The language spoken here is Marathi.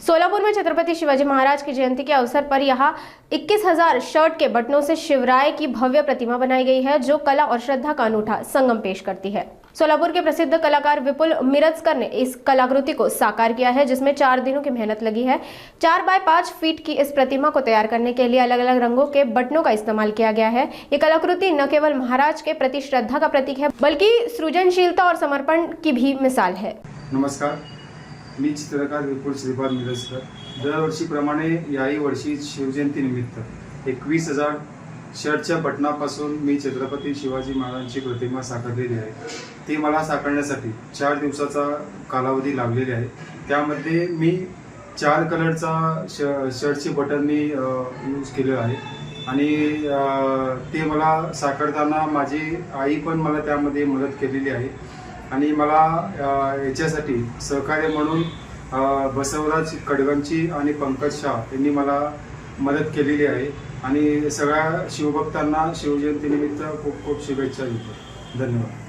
सोलापुर में छत्रपति शिवाजी महाराज की जयंती के अवसर पर यहाँ 21,000 शर्ट के बटनों से शिवराय की भव्य प्रतिमा बनाई गई है, जो कला और श्रद्धा का अनूठा संगम पेश करती है। सोलापुर के प्रसिद्ध कलाकार विपुल मिरजकर ने इस कलाकृति को साकार किया है, जिसमें 4 दिनों की मेहनत लगी है। 4 बाय 5 फीट की इस प्रतिमा को तैयार करने के लिए अलग अलग रंगों के बटनों का इस्तेमाल किया गया है। ये कलाकृति न केवल महाराज के प्रति श्रद्धा का प्रतीक है, बल्कि सृजनशीलता और समर्पण की भी मिसाल है। नमस्कार, मी चित्रकार विपुल श्रीपाद मिरजकर। दरवर्षीप्रमाणे याही वर्षी शिवजयंतीनिमित्त 21,000 शर्टच्या बटनापासून मी छत्रपती शिवाजी महाराजांची प्रतिमा साकारलेली आहे। ती मला साकारण्यासाठी 4 दिवसाचा कालावधी लागलेला आहे। त्यामध्ये मी 4 कलरचा शर्टचे बटन मी यूज केले आहे आणि ते मला साकारताना माझी आई पण मला त्यामध्ये मदत केलेली आहे आणि मला याच्यासाठी सहकार्य म्हणून बसवराज कडगंची आणि पंकज शाह यांनी मला मदत केलेली आहे आणि सगळ्या शिवभक्तांना शिवजयंतीनिमित्त खूप खूप शुभेच्छा देतो। धन्यवाद।